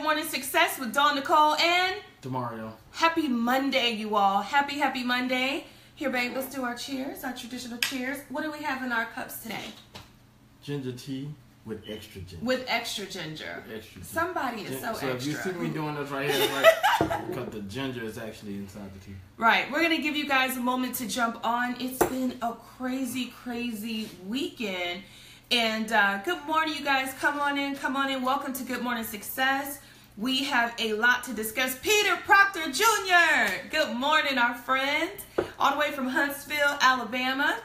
Morning Success with Dawn, Nicole, and Demario. Happy Monday, you all. Happy Monday. Here, babe, let's do our cheers, our traditional cheers. What do we have in our cups today? Ginger tea with extra ginger. With extra ginger. Extra ginger. Somebody is so extra. If you see me doing this right here, it's right because the ginger is actually inside the tea. Right. We're going to give you guys a moment to jump on. It's been a crazy weekend. And good morning, you guys. Come on in. Welcome to Good Morning Success. We have a lot to discuss. Peter Proctor Jr. Good morning, our friend. All the way from Huntsville, Alabama.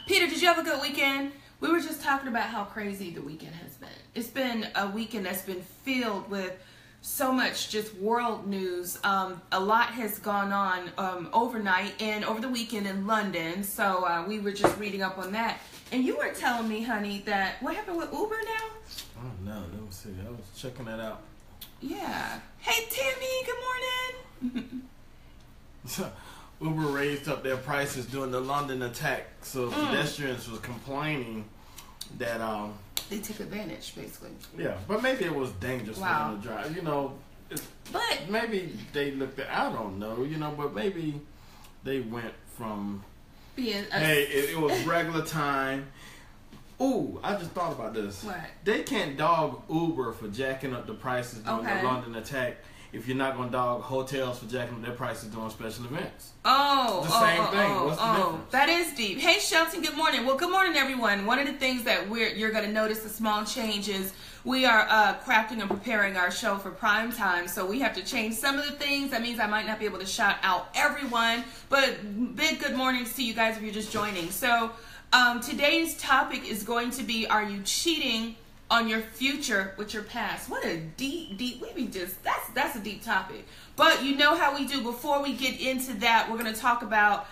Peter, did you have a good weekend? We were just talking about how crazy the weekend has been. It's been a weekend that's been filled with so much just world news. A lot has gone on overnight and over the weekend in London. So we were just reading up on that. And you were telling me, honey, that what happened with Uber now? Oh, no. Let me see. I was checking that out. Yeah. Hey, Tammy. Good morning. So, Uber raised up their prices during the London attack. So pedestrians was complaining that they took advantage, basically. Yeah, but maybe it was dangerous for them to drive. You know, but maybe they looked at, I don't know, you know, but maybe they went from being it was regular time. Ooh, I just thought about this. What? They can't dog Uber for jacking up the prices during the London attack if you're not going to dog hotels for jacking up their prices during special events. The same thing. What's the difference? That is deep. Hey, Shelton, good morning. Well, good morning, everyone. One of the things that you're going to notice a small change is we are crafting and preparing our show for prime time, so we have to change some of the things. That means I might not be able to shout out everyone, but big good mornings to you guys if you're just joining. So today's topic is going to be, are you cheating on your future with your past? What a deep, that's a deep topic. But you know how we do. Before we get into that, we're going to talk about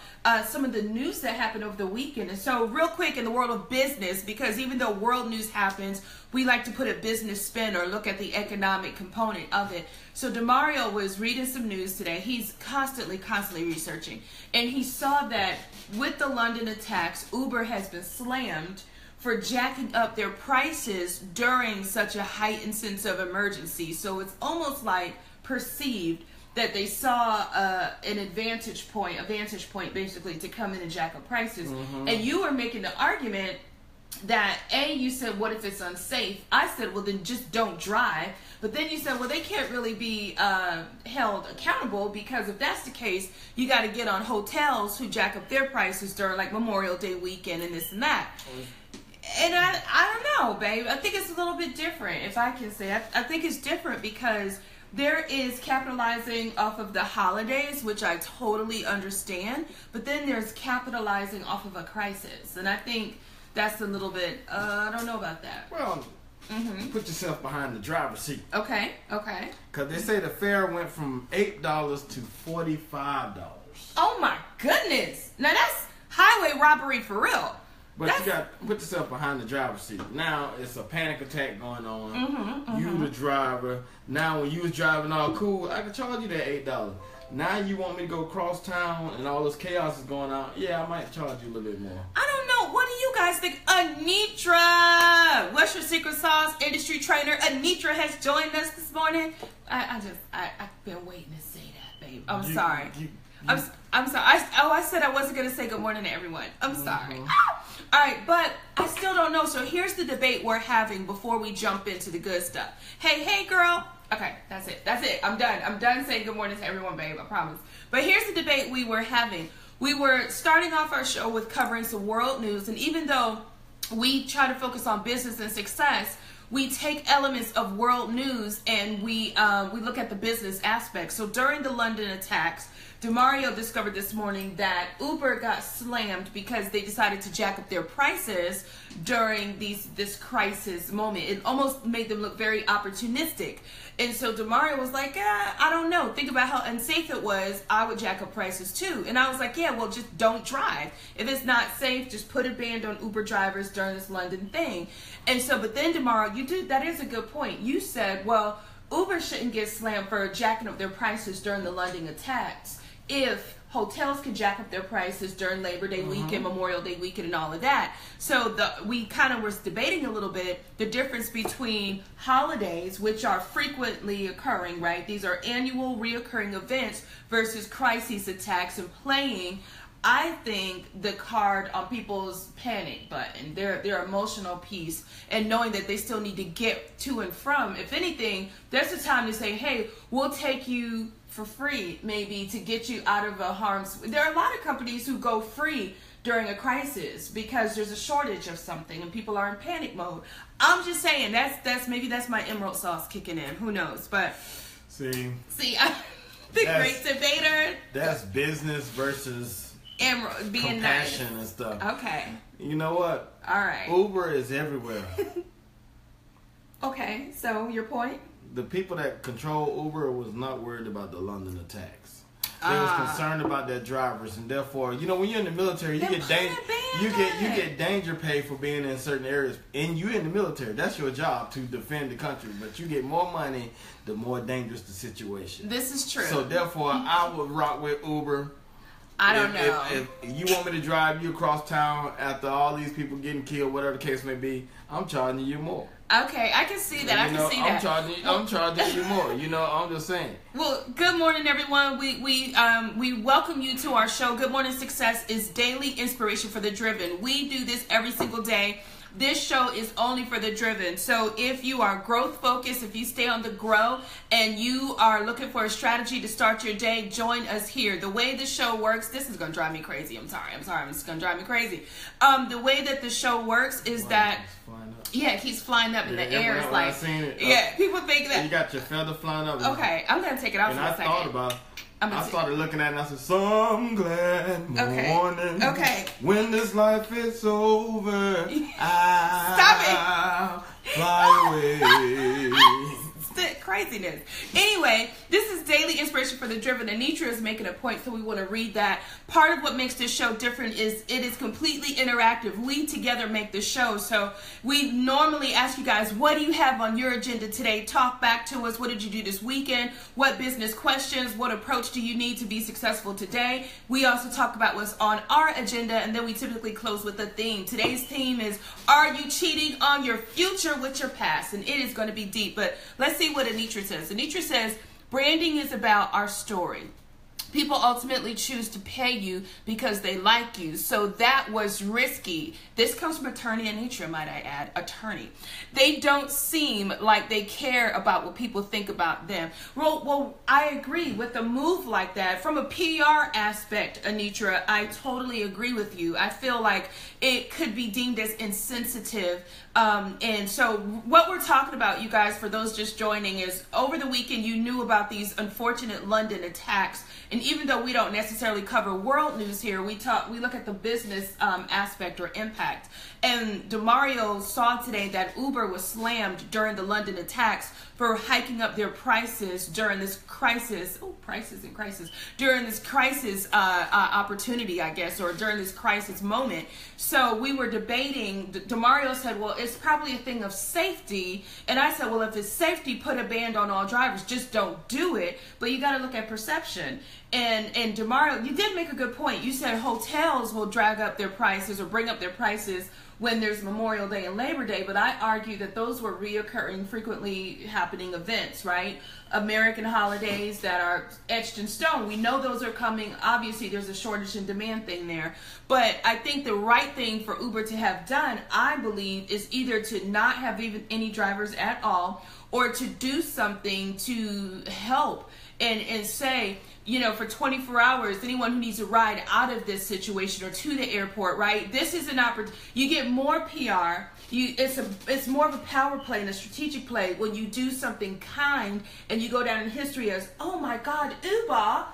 some of the news that happened over the weekend. And so real quick, in the world of business, because even though world news happens, we like to put a business spin or look at the economic component of it. So Demario was reading some news today. He's constantly researching. And he saw that with the London attacks, Uber has been slammed for jacking up their prices during such a heightened sense of emergency. So it's almost like perceived that they saw a vantage point basically to come in and jack up prices. And you were making the argument that you said, what if it's unsafe? I said, well, then just don't drive. But then you said, well, they can't really be held accountable, because if that's the case, you got to get on hotels who jack up their prices during like Memorial Day weekend and this and that. And I don't know, babe. I think it's a little bit different, if I can say. I think it's different because there is capitalizing off of the holidays, which I totally understand. But then there's capitalizing off of a crisis. And I think that's a little bit, I don't know about that. Well, put yourself behind the driver's seat. Okay. Because they say the fare went from $8 to $45. Oh, my goodness. Now, that's highway robbery for real. But you got to put yourself behind the driver's seat. Now it's a panic attack going on. You the driver. Now when you was driving all cool, I could charge you that $8. Now you want me to go cross town and all this chaos is going on. Yeah, I might charge you a little bit more. I don't know. What do you guys think? Anitra, what's your secret sauce? Industry trainer Anitra has joined us this morning. I've been waiting to say that, babe. I'm sorry. I'm sorry. I said I wasn't going to say good morning to everyone. I'm sorry. All right, but I still don't know. So here's the debate we're having before we jump into the good stuff. Hey, girl. Okay, that's it. I'm done saying good morning to everyone, babe. I promise. But here's the debate we were having. We were starting off our show with covering some world news. And even though we try to focus on business and success, we take elements of world news and we look at the business aspect. So during the London attacks, Demario discovered this morning that Uber got slammed because they decided to jack up their prices during this crisis moment. It almost made them look very opportunistic. And so Demario was like, I don't know. Think about how unsafe it was. I would jack up prices too. And I was like, yeah, well, just don't drive. If it's not safe, just put a ban on Uber drivers during this London thing. And so, but then Demario, that is a good point. You said, well, Uber shouldn't get slammed for jacking up their prices during the London attacks if hotels can jack up their prices during Labor Day weekend, Memorial Day weekend, and all of that. So we kind of was debating a little bit the difference between holidays, which are frequently occurring, right? These are annual reoccurring events versus crisis attacks and playing, I think, the card on people's panic button, their emotional piece, and knowing that they still need to get to and from. If anything, there's a time to say, hey, we'll take you for free, maybe, to get you out of a harm's. There are a lot of companies who go free during a crisis because there's a shortage of something and people are in panic mode. I'm just saying that's my emerald sauce kicking in. Who knows? But see, the great debater. That's business versus emerald being compassion nice and stuff. Okay. You know what? All right. Uber is everywhere. Okay, so your point? The people that control Uber was not worried about the London attacks. They was concerned about their drivers, and therefore, you know, when you're in the military, you get danger pay for being in certain areas, and you're in the military. That's your job, to defend the country, but you get more money the more dangerous the situation. This is true. So therefore, I would rock with Uber. I don't know. If you want me to drive you across town after all these people getting killed, whatever the case may be, I'm charging you more. Okay, I can see that. I'm charging you more. You know, I'm just saying. Well, good morning, everyone. We welcome you to our show. Good Morning Success is daily inspiration for the driven. We do this every single day. This show is only for the driven. So if you are growth focused, if you stay on the grow, and you are looking for a strategy to start your day, join us here. The way the show works, this is going to drive me crazy. I'm sorry. It's going to drive me crazy. The way that the show works is that, yeah, it keeps flying up in the air. It's like, people think that. You got your feather flying up. Okay, I'm going to take it off for a second. I thought about I started looking at it and I said, some glad morning. Okay. When this life is over, I'll fly away. Craziness. Anyway, this is daily inspiration for the driven. Anitra is making a point, so we want to read that. Part of what makes this show different is it is completely interactive. We together make the show. So we normally ask you guys, what do you have on your agenda today? Talk back to us. What did you do this weekend? What business questions? What approach do you need to be successful today? We also talk about what's on our agenda, and then we typically close with a theme. Today's theme is, are you cheating on your future with your past? And it is going to be deep, but let's see what Anitra says. Anitra says, branding is about our story. People ultimately choose to pay you because they like you. So that was risky. This comes from attorney Anitra, might I add. Attorney. They don't seem like they care about what people think about them. Well, I agree with a move like that. From a PR aspect, Anitra, I totally agree with you. I feel like it could be deemed as insensitive. And so what we're talking about, you guys, for those just joining, is over the weekend you knew about these unfortunate London attacks. And even though we don't necessarily cover world news here, we look at the business aspect or impact. And Demario saw today that Uber was slammed during the London attacks for hiking up their prices during this crisis. Oh, prices and crisis. During this crisis opportunity, I guess, or during this crisis moment. So we were debating. Demario said, well, it's probably a thing of safety. And I said, well, if it's safety, put a ban on all drivers. Just don't do it. But you got to look at perception. And Demario, you did make a good point. You said hotels will drag up their prices or bring up their prices when there's Memorial Day and Labor Day, but I argue that those were reoccurring, frequently happening events, right? American holidays that are etched in stone. We know those are coming. Obviously, there's a shortage in demand thing there. But I think the right thing for Uber to have done, I believe, is either to not have even any drivers at all, or to do something to help and say, you know, for 24 hours, anyone who needs a ride out of this situation or to the airport, right? This is an opportunity. You get more PR. It's more of a power play and a strategic play when you do something kind and you go down in history as, oh my God, Uber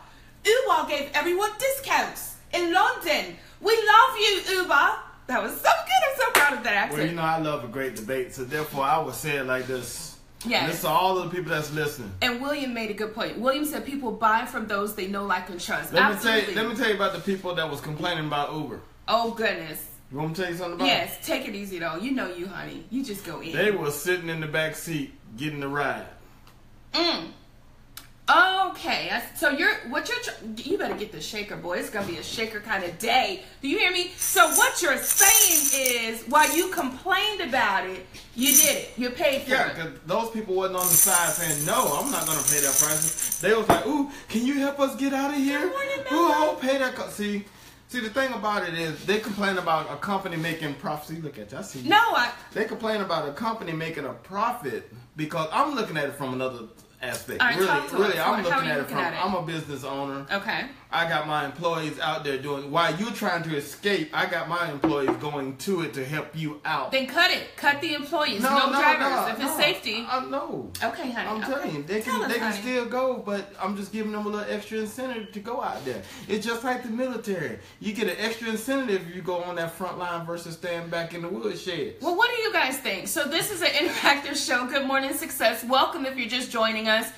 gave everyone discounts in London. We love you, Uber. That was so good. I'm so proud of that accent. Well, you know, I love a great debate, so therefore I would say it like this. Yes. This is all of the people that's listening. And William made a good point. William said people buy from those they know, like, and trust. Let me tell you about the people that was complaining about Uber. Oh, goodness. You want me to tell you something about Yes, take it easy, though. You know you, honey. You just go in. They were sitting in the back seat getting the ride. Oh, Okay, so you better get the shaker, boy. It's gonna be a shaker kind of day. Do you hear me? So what you're saying is, while you complained about it, you did it. You paid for it. Yeah, because those people wasn't on the side saying, no, I'm not going to pay that prices. They was like, ooh, can you help us get out of here? Good morning, Ooh, I'll pay that. See, the thing about it is, they complain about a company making profit. See, look at you. I see you. They complain about a company making a profit because I'm looking at it from another aspect. All right, really, I'm How looking are you at it from, I'm a business owner. Okay. I got my employees out there doing, while you're trying to escape, I got my employees going to it to help you out. Then cut it. Cut the employees. No drivers. If it's safety. No. Okay, honey. I'm telling you, they can still go, but I'm just giving them a little extra incentive to go out there. It's just like the military. You get an extra incentive if you go on that front line versus staying back in the woodshed. Well, what do you guys think? So this is an interactive show. Good morning, success. Welcome if you're just joining us.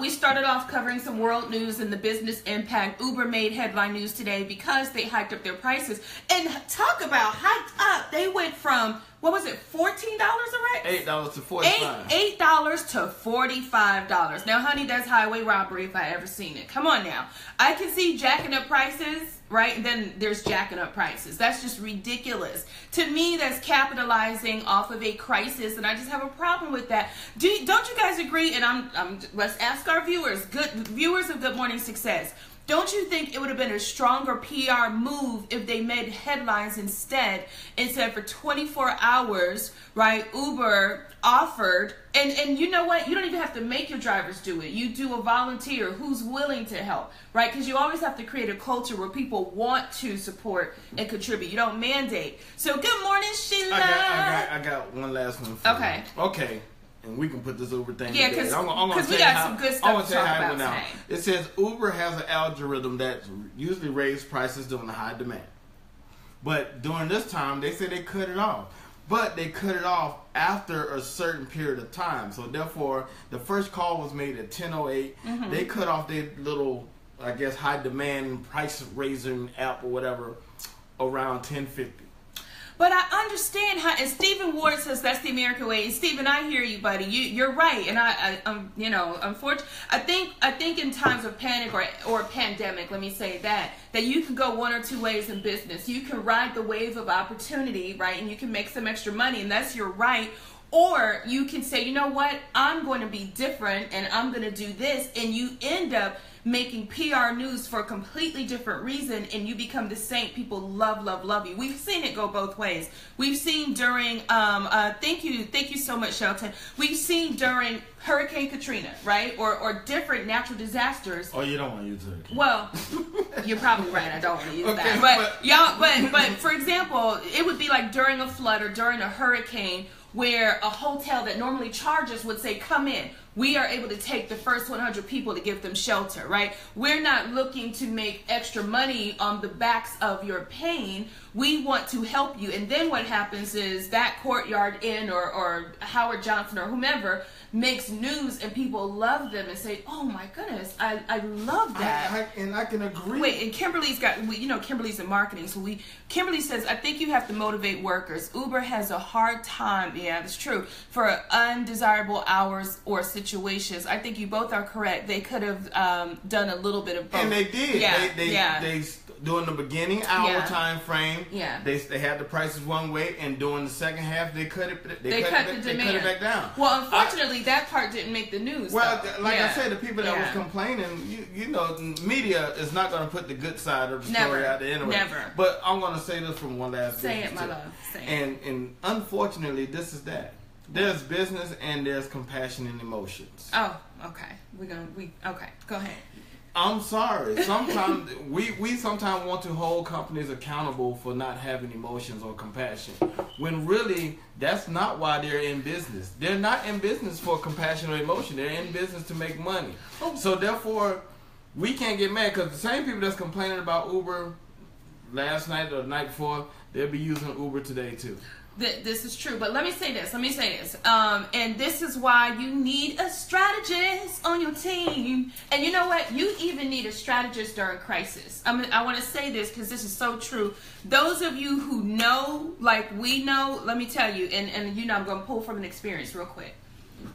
We started off covering some world news and the business impact. Uber made headline news today because they hiked up their prices. And talk about hiked up. They went from, what was it, $14 a ride? $8 to $45. $8 to $45. Now, honey, that's highway robbery if I ever seen it. Come on now. I can see jacking up prices, right? And then there's jacking up prices. That's just ridiculous. To me, that's capitalizing off of a crisis, and I just have a problem with that. Don't you guys agree? And let's ask our viewers, viewers of Good Morning Success. Don't you think it would have been a stronger PR move if they made headlines instead for 24 hours, right? Uber offered, and you know what? You don't even have to make your drivers do it. You do a volunteer who's willing to help, right? Because you always have to create a culture where people want to support and contribute. You don't mandate. So good morning, Sheila. I got one last one for you. Okay. And we can put this Uber thing together. Because we got some good stuff to talk about today. It says Uber has an algorithm that usually raises prices during the high demand. But during this time, they say they cut it off. But they cut it off after a certain period of time. So therefore, the first call was made at 10:08. Mm-hmm. They cut off their little, I guess, high demand price raising app or whatever around 10:50. But I understand how, and Stephen Ward says that's the American way. And Stephen, I hear you, buddy. You're right, and I'm unfortunately, I think in times of panic or pandemic, let me say that you can go one or two ways in business. You can ride the wave of opportunity, right, and you can make some extra money, and that's your right. Or you can say, you know what, I'm going to be different, and I'm going to do this, and you end up making PR news for a completely different reason, and you become the saint people love you. We've seen it go both ways. We've seen during thank you so much, Shelton. We've seen during Hurricane Katrina, right, or different natural disasters. Oh, you don't want to use it. Well, you're probably right. I don't want to use that. But for example, it would be like during a flood or during a hurricane, where a hotel that normally charges would say, come in. We are able to take the first 100 people to give them shelter, right? We're not looking to make extra money on the backs of your pain. We want to help you. And then what happens is that Courtyard Inn or Howard Johnson or whomever makes news, and people love them and say, oh my goodness, I love that. And I can agree. Wait, and Kimberly's Kimberly's in marketing. So Kimberly says, I think you have to motivate workers. Uber has a hard time, yeah, that's true, for undesirable hours or situations. I think you both are correct. They could have done a little bit of both. And they did. Yeah. They during the beginning hour time frame, they had the prices one way, and during the second half they cut it back down. Well, unfortunately, that part didn't make the news. Well, I said, the people that was complaining, you know, media is not going to put the good side of the story out there anyway. Never. But I'm going to say this from one last. Say it, my love. Say it. And unfortunately, this is that. There's business and there's compassion and emotions. Oh, okay. Okay. Go ahead. I'm sorry. Sometimes we sometimes want to hold companies accountable for not having emotions or compassion, when really that's not why they're in business. They're not in business for compassion or emotion. They're in business to make money. Oh. So therefore, we can't get mad, because the same people that's complaining about Uber last night or the night before, they'll be using Uber today too. This is true, but let me say this. And this is why you need a strategist on your team. And you know what? You even need a strategist during crisis. I want to say this because this is so true. Those of you who know, like we know, let me tell you, and you know, I'm going to pull from an experience real quick.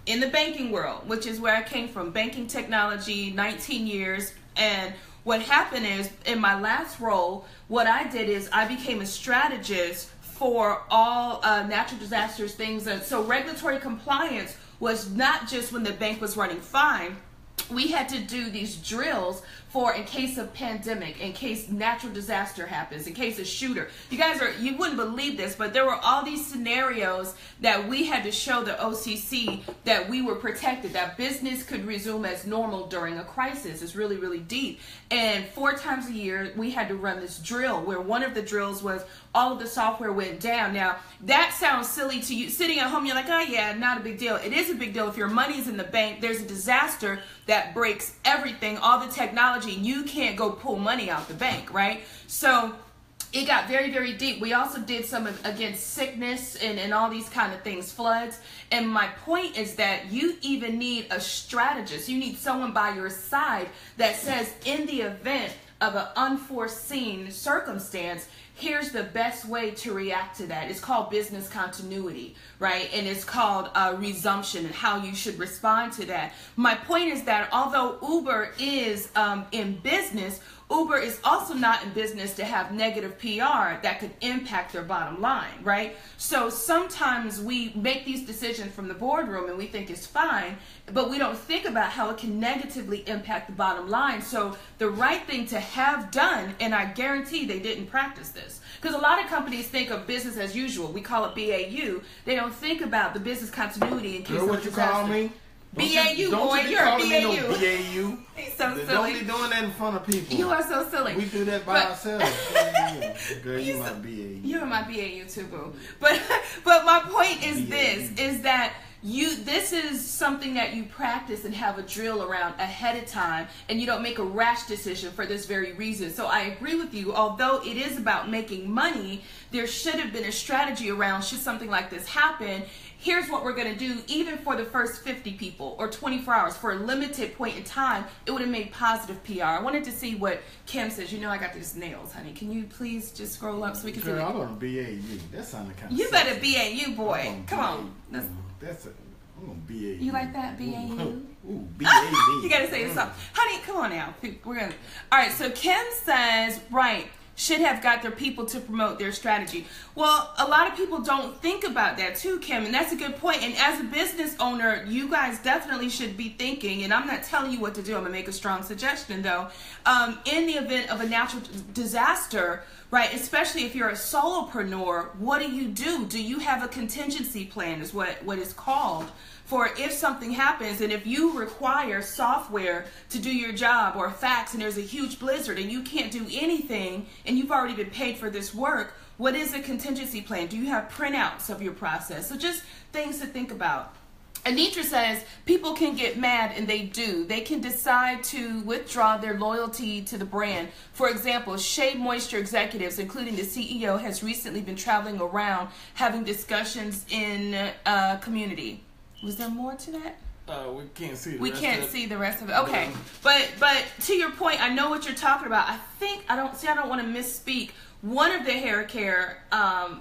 in the banking world, which is where I came from, banking technology, 19 years. And what happened is, in my last role, what I did is I became a strategist for all natural disasters, things. So regulatory compliance was not just when the bank was running fine. We had to do these drills for in case of pandemic, in case natural disaster happens, in case of shooter. You wouldn't believe this, but there were all these scenarios that we had to show the OCC that we were protected, that business could resume as normal during a crisis. It's really, really deep. And 4 times a year, we had to run this drill where one of the drills was all of the software went down. Now, that sounds silly to you. Sitting at home, you're like, oh yeah, not a big deal. It is a big deal. If your money's in the bank, there's a disaster that breaks everything, all the technology, you can't go pull money out the bank, right? So it got very, very deep. We also did some against sickness and all these kind of things, floods. And my point is that you even need a strategist. You need someone by your side that says, in the event of an unforeseen circumstance, here's the best way to react to that. It's called business continuity, right? And it's called resumption and how you should respond to that. My point is that although Uber is in business, Uber is also not in business to have negative PR that could impact their bottom line, right? So sometimes we make these decisions from the boardroom and we think it's fine, but we don't think about how it can negatively impact the bottom line. So the right thing to have done, and I guarantee they didn't practice this, because a lot of companies think of business as usual. We call it BAU. They don't think about the business continuity in case of a what disaster. You call me? BAU, boy, you're a BAU. No BAU. He's so silly. Don't be doing that in front of people. You are so silly. We do that by ourselves. Girl, you my BAU. You're my BAU too, boo. But my point is BAU. Is that this is something that you practice and have a drill around ahead of time, and you don't make a rash decision for this very reason. So I agree with you. Although it is about making money, there should have been a strategy around, should something like this happen, here's what we're going to do. Even for the first 50 people or 24 hours, for a limited point in time, it would have made positive PR. I wanted to see what Kim says. You know I got these nails, honey. Can you please just scroll up so we can see? I'm going to BAU. That sounded kind of You better BAU, boy. Come on. I'm going to BAU. You like that, BAU? Ooh, BAU. You got to say it something. Honey, come on now. We're gonna. All right, so Kim says, right, should have got their people to promote their strategy. Well, a lot of people don't think about that too, Kim, and that's a good point. And as a business owner, you guys definitely should be thinking, and I'm not telling you what to do, I'm going to make a strong suggestion though, in the event of a natural disaster, right, especially if you're a solopreneur, what do? Do you have a contingency plan is what is called, for if something happens, and if you require software to do your job or a fax and there's a huge blizzard and you can't do anything and you've already been paid for this work, what is a contingency plan? Do you have printouts of your process? So just things to think about. Anitra says people can get mad, and they do. They can decide to withdraw their loyalty to the brand. For example, Shea Moisture executives, including the CEO, has recently been traveling around having discussions in community. Was there more to that? We can't see the we rest can't of it. see the rest of it. Okay. But to your point, I know what you're talking about. I don't want to misspeak. One of the hair care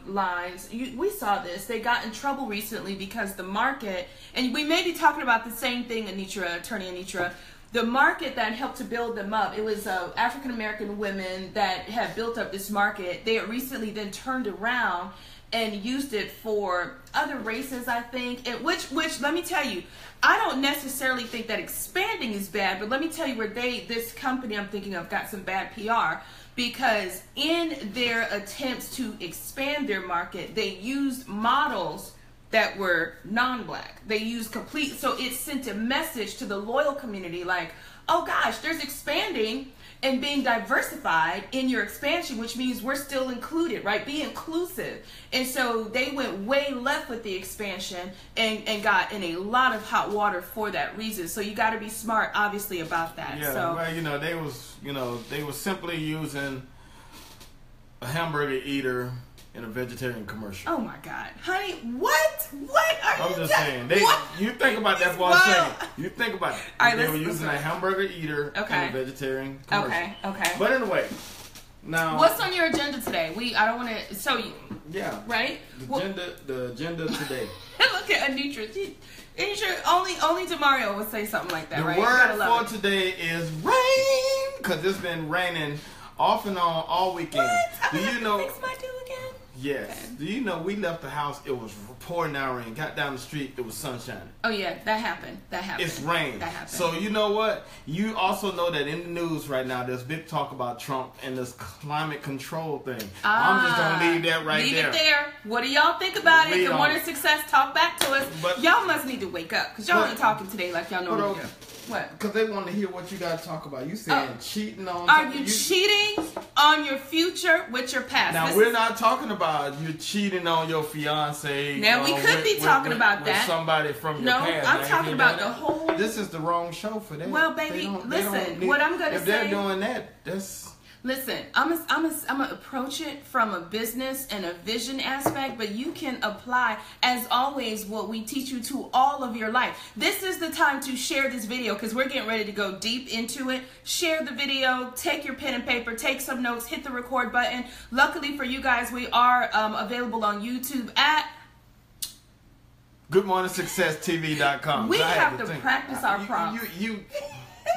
lines, we saw this. They got in trouble recently because the market, and we may be talking about the same thing, Anitra, Attorney Anitra, the market that helped to build them up. It was African American women that had built up this market. They had recently then turned around and used it for other races, I think. And which let me tell you, I don't necessarily think that expanding is bad, but let me tell you where this company I'm thinking of got some bad PR, because in their attempts to expand their market, they used models that were non-black. They used so it sent a message to the loyal community like, oh gosh, there's expanding and being diversified in your expansion, which means we're still included, right? Be inclusive. And so they went way left with the expansion and got in a lot of hot water for that reason. So you got to be smart, obviously, about that. Yeah, so, well, they was simply using a hamburger eater in a vegetarian commercial. Oh my God, honey, what are I'm you just saying. You think about that. What I'm saying. You think about it. All right, they were using a hamburger eater in a vegetarian commercial. Okay. But anyway, now what's on your agenda today? I don't want to. Yeah. Right. The agenda today. Look at Anitra. Only Demario would say something like that, the right? The word for today is rain, because it's been raining off and on all weekend. What? Do you know? Fix my do again? Yes. Okay. Do you know we left the house? It was pouring down rain. Got down the street. It was sunshine. Oh yeah, that happened. It's rain. That happened. So you know what? You also know that in the news right now, there's big talk about Trump and this climate control thing. I'm just gonna leave that right there. Leave it there. What do y'all think about it? Good morning, success. Talk back to us. But y'all must need to wake up because y'all ain't talking today like y'all normally do. What? Because they want to hear what you got to talk about. You saying cheating on... Are you cheating on your future with your past? Now, we're not talking about you cheating on your fiance. Now, we could be talking about that. With somebody from your past. No, I'm talking about the whole... This is the wrong show for that. Well, baby, listen, what I'm going to say... If they're doing that, that's... Listen, I'm gonna approach it from a business and a vision aspect, but you can apply, as always, what we teach you to all of your life. This is the time to share this video because we're getting ready to go deep into it. Share the video, take your pen and paper, take some notes, hit the record button. Luckily for you guys, we are available on YouTube at GoodMorningSuccessTV.com. We have to practice our prompts.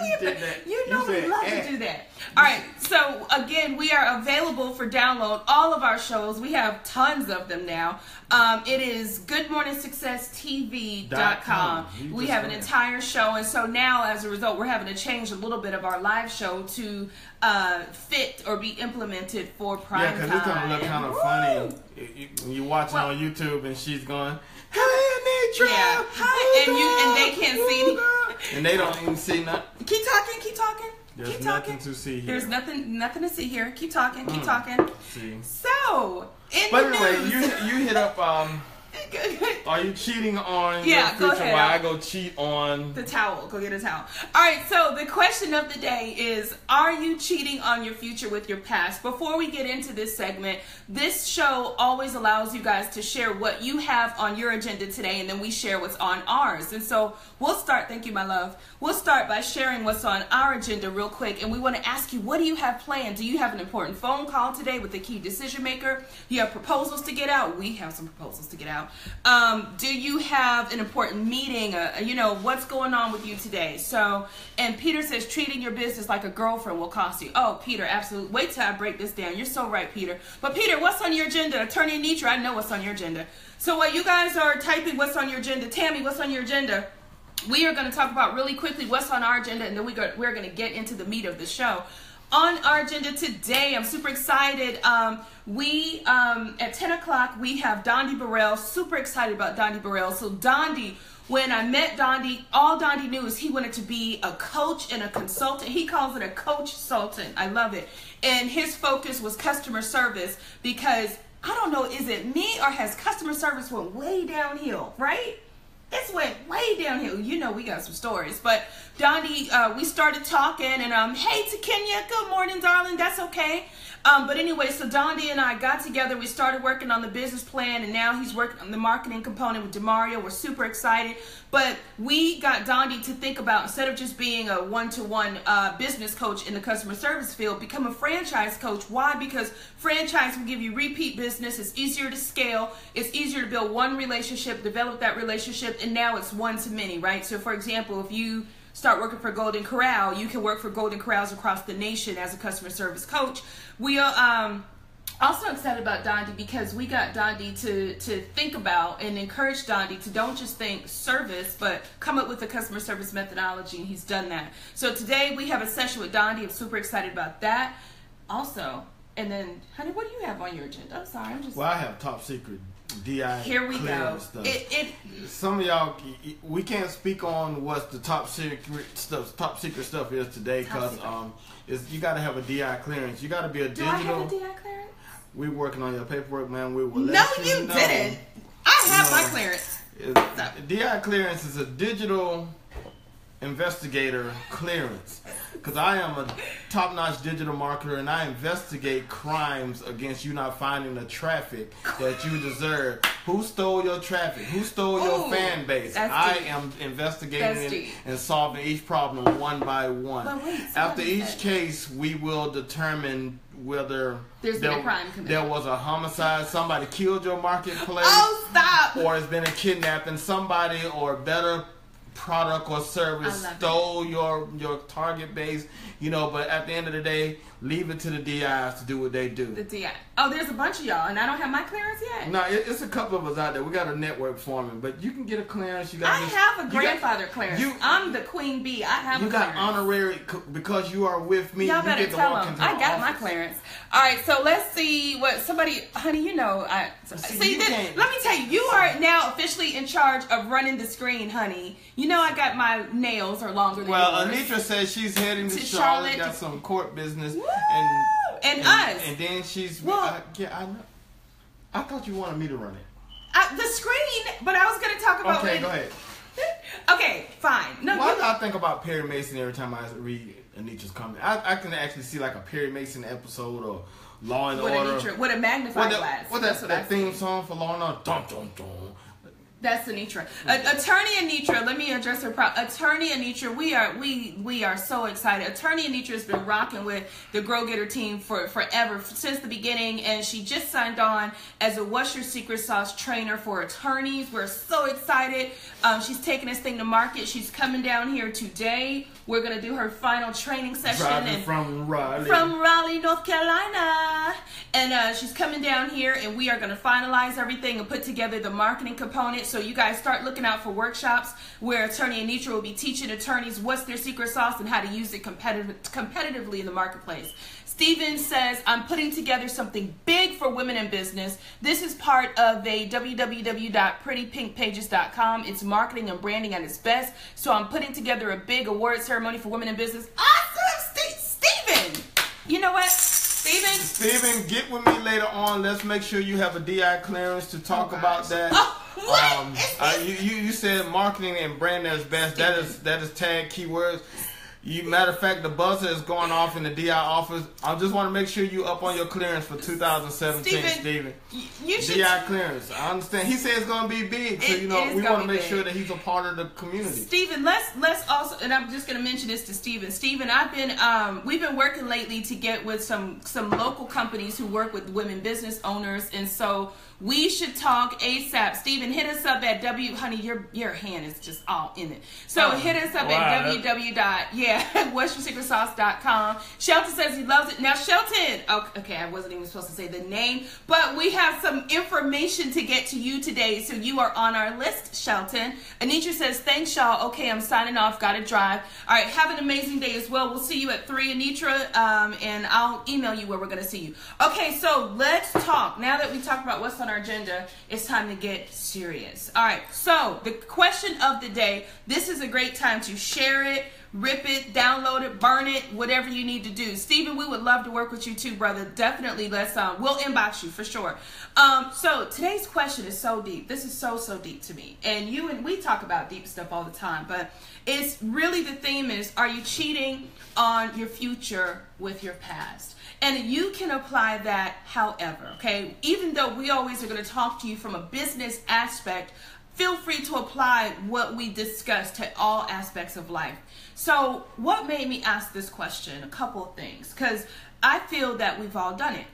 You did that. You know we love to do that. All right, so again, we are available for download. All of our shows, we have tons of them now. It is GoodMorningSuccessTV.com. We have an entire show, and so now, as a result, we're having to change a little bit of our live show to fit or be implemented for prime time. Yeah, because it's going to look kind of funny when you're watching on YouTube and she's going, "Hi, Nitra." Yeah, hi, and they can't see. And they don't even see nothing. Keep talking. There's nothing to see here. There's nothing to see here. Keep talking. See. So, but anyway, you hit up. Are you cheating on your future? Go ahead. While I go cheat on the towel. Go get a towel. All right. So the question of the day is: are you cheating on your future with your past? Before we get into this segment, this show always allows you guys to share what you have on your agenda today, and then we share what's on ours. And so we'll start. Thank you, my love. We'll start by sharing what's on our agenda real quick, and we want to ask you: what do you have planned? Do you have an important phone call today with a key decision maker? Do you have proposals to get out? We have some proposals to get out. Do you have an important meeting? What's going on with you today? So, and Peter says treating your business like a girlfriend will cost you. Oh, Peter, absolutely. Wait till I break this down. You're so right, Peter. But Peter, what's on your agenda? Attorney Nitra, I know what's on your agenda. So while you guys are typing what's on your agenda, Tammy, what's on your agenda? We are going to talk about really quickly what's on our agenda, and then we're going to get into the meat of the show. On our agenda today, I'm super excited. At 10 o'clock, we have Dondi Burrell. Super excited about Dondi Burrell. So Dondi, when I met Dondi, all Dondi knew is he wanted to be a coach and a consultant. He calls it a coach-sultant. I love it. And his focus was customer service because, I don't know, is it me or has customer service went way downhill, right? It's went way downhill. You know we got some stories. But Dondi, we started talking and hey to Kenya, good morning, darling. That's okay. But anyway, so Dondi and I got together. We started working on the business plan, and now he's working on the marketing component with Demario. We're super excited. But we got Dondi to think about, instead of just being a one-to-one business coach in the customer service field, become a franchise coach. Why? Because franchise will give you repeat business. It's easier to scale. It's easier to build one relationship, develop that relationship, and now it's one-to-many, right? So, for example, if you start working for Golden Corral, you can work for Golden Corrals across the nation as a customer service coach. We are also excited about Dondi because we got Dondi to think about and encourage Dondi to don't just think service, but come up with a customer service methodology, and he's done that. So today we have a session with Dondi. I'm super excited about that. Also, and then, honey, what do you have on your agenda? I'm sorry, Well, I have top secret DI. Here we go. Stuff. Some of y'all, we can't speak on what the top secret stuff is today because you got to have a DI clearance. You got to be a digital. Do I have a DI clearance? We're working on your paperwork, man. We will No, let you you know. didn't. I have my clearance. DI clearance is a digital investigator clearance, because I am a top-notch digital marketer and I investigate crimes against you not finding the traffic that you deserve. Who stole your traffic? Who stole your fan base? I am investigating and solving each problem one by one. But wait, after each case, we will determine whether there's been a crime committed. There was a homicide, somebody killed your marketplace. Oh, stop! Or it's been a kidnapping, somebody or better product or service stole your target base, but at the end of the day, leave it to the DIs to do what they do. The DI. Oh, there's a bunch of y'all, and I don't have my clearance yet. No, it's a couple of us out there. We got a network forming, but you can get a clearance. I have a grandfather clearance. I'm the queen bee. I have a clearance. You got honorary because you are with me. Y'all better tell them. I got my clearance. All right, so let's see what somebody, honey, let me tell you, you are now officially in charge of running the screen, honey. I got my nails are longer than yours. Well, Anitra says she's heading to Charlotte, got some court business. And us. And then she's... I know. I thought you wanted me to run it. The screen, but I was going to talk about... Okay, go ahead. Okay, fine. No, why do I think about Perry Mason every time I read Anitra's comment? I can actually see like a Perry Mason episode or Law and Order. With a magnifying glass. What's that theme song for Law and Order? Dun, dun, dun. That's Anitra. Attorney Anitra, let me address her problem. Attorney Anitra, we are so excited. Attorney Anitra has been rocking with the Grow Getter team for forever, since the beginning, and she just signed on as a What's Your Secret Sauce trainer for attorneys. We're so excited. She's taking this thing to market. She's coming down here today. We're going to do her final training session. Driving from Raleigh, North Carolina. And she's coming down here, and we are going to finalize everything and put together the marketing component. So you guys start looking out for workshops where Attorney Anitra will be teaching attorneys what's their secret sauce and how to use it competitively in the marketplace. Steven says, I'm putting together something big for women in business. This is part of a www.prettypinkpages.com. It's marketing and branding at its best. So I'm putting together a big award ceremony for women in business. Awesome, Steven! You know what? Steven, get with me later on. Let's make sure you have a DI clearance to talk about that. What? You said marketing and branding is best. That is tag keywords. Matter of fact, the buzzer is going off in the DI office. I just want to make sure you up on your clearance for 2017, Steven. DI clearance. I understand. He said it's going to be big, so we want to make sure that he's a part of the community. Steven, let's also, and I'm just going to mention this to Steven. Steven, we've been working lately to get with some local companies who work with women business owners, and so we should talk ASAP. Steven, hit us up at honey, your hand is just all in it. So hit us up at www.what'syourSecretSauce.com. Shelton says he loves it. Now, Shelton, okay, I wasn't even supposed to say the name, but we have some information to get to you today, so you are on our list, Shelton. Anitra says, thanks, y'all. Okay, I'm signing off. Got to drive. All right, have an amazing day as well. We'll see you at 3, Anitra, and I'll email you where we're going to see you. Okay, so let's talk. Now that we talked about what's on our agenda, it's time to get serious. All right, so the question of the day, this is a great time to share it, rip it, download it, burn it, whatever you need to do. Steven, we would love to work with you too, brother. Definitely, we'll inbox you for sure. So today's question is so deep. This is so deep to me. And we talk about deep stuff all the time, but it's really, the theme is, are you cheating on your future with your past? And you can apply that however, okay? Even though we always are going to talk to you from a business aspect, feel free to apply what we discussed to all aspects of life. So what made me ask this question? A couple of things, because I feel that we've all done it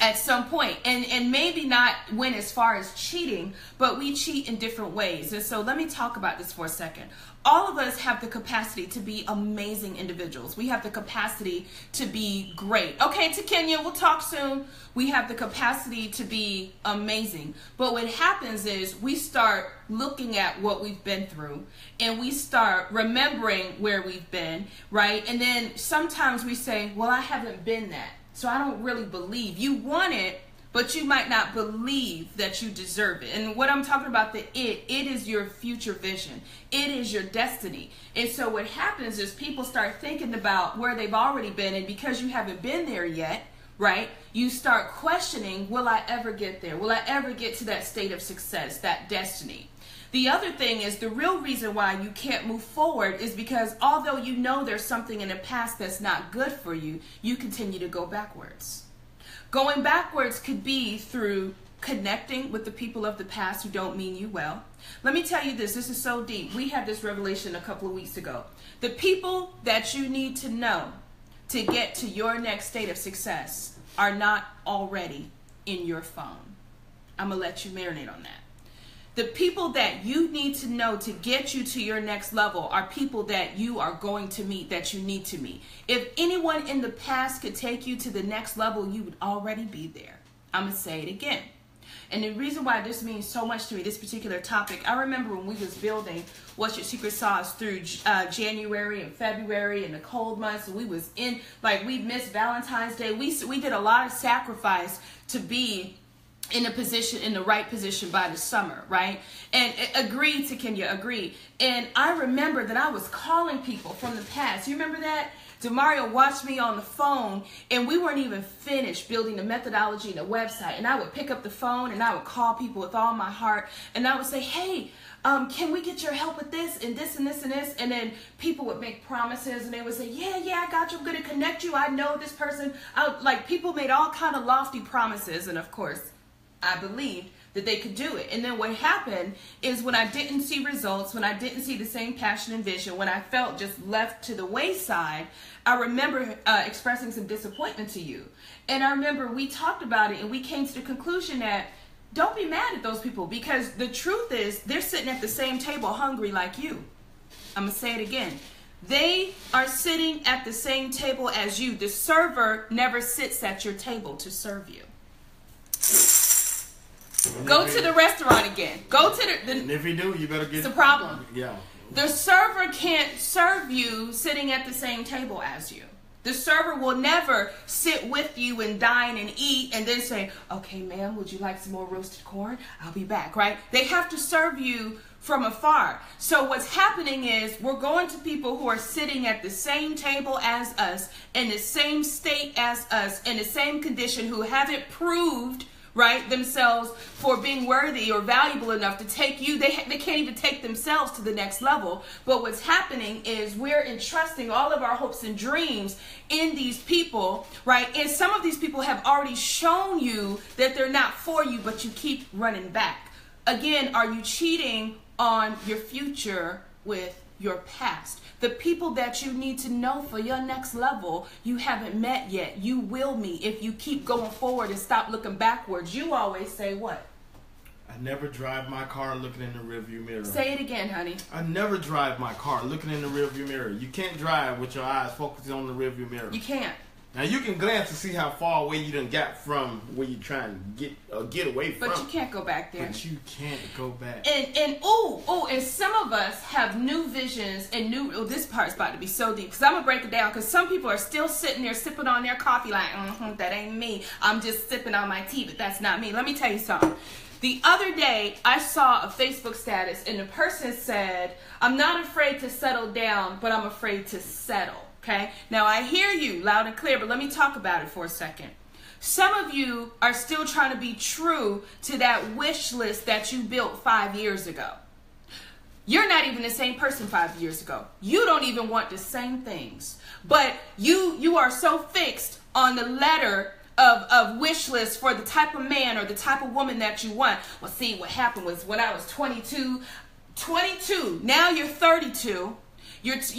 at some point, and maybe not went as far as cheating, but we cheat in different ways. And so let me talk about this for a second. All of us have the capacity to be amazing individuals. We have the capacity to be great. Okay, to Kenya, we'll talk soon. We have the capacity to be amazing. But what happens is we start looking at what we've been through, and we start remembering where we've been, right? And then sometimes we say, well, I haven't been that, so I don't really believe. You want it, but you might not believe that you deserve it. And what I'm talking about, it is your future vision. It is your destiny. And so what happens is people start thinking about where they've already been, and because you haven't been there yet, right, you start questioning, will I ever get there? Will I ever get to that state of success, that destiny? The other thing is the real reason why you can't move forward is because although you know there's something in the past that's not good for you, you continue to go backwards. Going backwards could be through connecting with the people of the past who don't mean you well. Let me tell you this is so deep. We had this revelation a couple of weeks ago. The people that you need to know to get to your next state of success are not already in your phone. I'm going to let you marinate on that. The people that you need to know to get you to your next level are people that you are going to meet, that you need to meet. If anyone in the past could take you to the next level, you would already be there. I'm going to say it again. And the reason why this means so much to me, this particular topic, I remember when we was building What's Your Secret Sauce through January and February and the cold months, and we was in, like, we missed Valentine's Day. We did a lot of sacrifice to be in a position, in the right position by the summer, right? And agreed to Kenya, agreed. And I remember that I was calling people from the past. You remember that? Demario watched me on the phone, and we weren't even finished building the methodology and the website. And I would pick up the phone, and I would call people with all my heart, and I would say, hey, can we get your help with this and this and this and this? And then people would make promises, and they would say, yeah, I got you. I'm going to connect you. I know this person. Like, people made all kind of lofty promises, and of course, I believed that they could do it. And then what happened is when I didn't see results, when I didn't see the same passion and vision, when I felt just left to the wayside, I remember expressing some disappointment to you. And I remember we talked about it, and we came to the conclusion that don't be mad at those people, because the truth is they're sitting at the same table hungry like you. I'm going to say it again. They are sitting at the same table as you. The server never sits at your table to serve you. Go to the restaurant again. Go to the and if you do, you better get... It's a problem. Yeah. The server can't serve you sitting at the same table as you. The server will never sit with you and dine and eat and then say, okay, ma'am, would you like some more roasted corn? I'll be back, right? They have to serve you from afar. So what's happening is we're going to people who are sitting at the same table as us, in the same state as us, in the same condition, who haven't proved, right, themselves for being worthy or valuable enough to take you. They can't even take themselves to the next level. But what's happening is we're entrusting all of our hopes and dreams in these people, right? And some of these people have already shown you that they're not for you, but you keep running back. Again, are you cheating on your future with your past? The people that you need to know for your next level, you haven't met yet. You will meet if you keep going forward and stop looking backwards. You always say what? I never drive my car looking in the rearview mirror. Say it again, honey. I never drive my car looking in the rearview mirror. You can't drive with your eyes focusing on the rearview mirror. You can't. Now you can glance to see how far away you done got from where you're trying to get away from. But you can't go back there. But you can't go back. And some of us have new visions and this part's about to be so deep, because I'm gonna break it down, because some people are still sitting there sipping on their coffee like, that ain't me. I'm just sipping on my tea, but that's not me. Let me tell you something. The other day, I saw a Facebook status, and the person said, I'm not afraid to settle down, but I'm afraid to settle. Okay, now I hear you loud and clear, but let me talk about it for a second. Some of you are still trying to be true to that wish list that you built 5 years ago. You're not even the same person 5 years ago. You don't even want the same things, but you are so fixed on the letter of wish list for the type of man or the type of woman that you want. Well, see, what happened was when I was 22, now you're 32.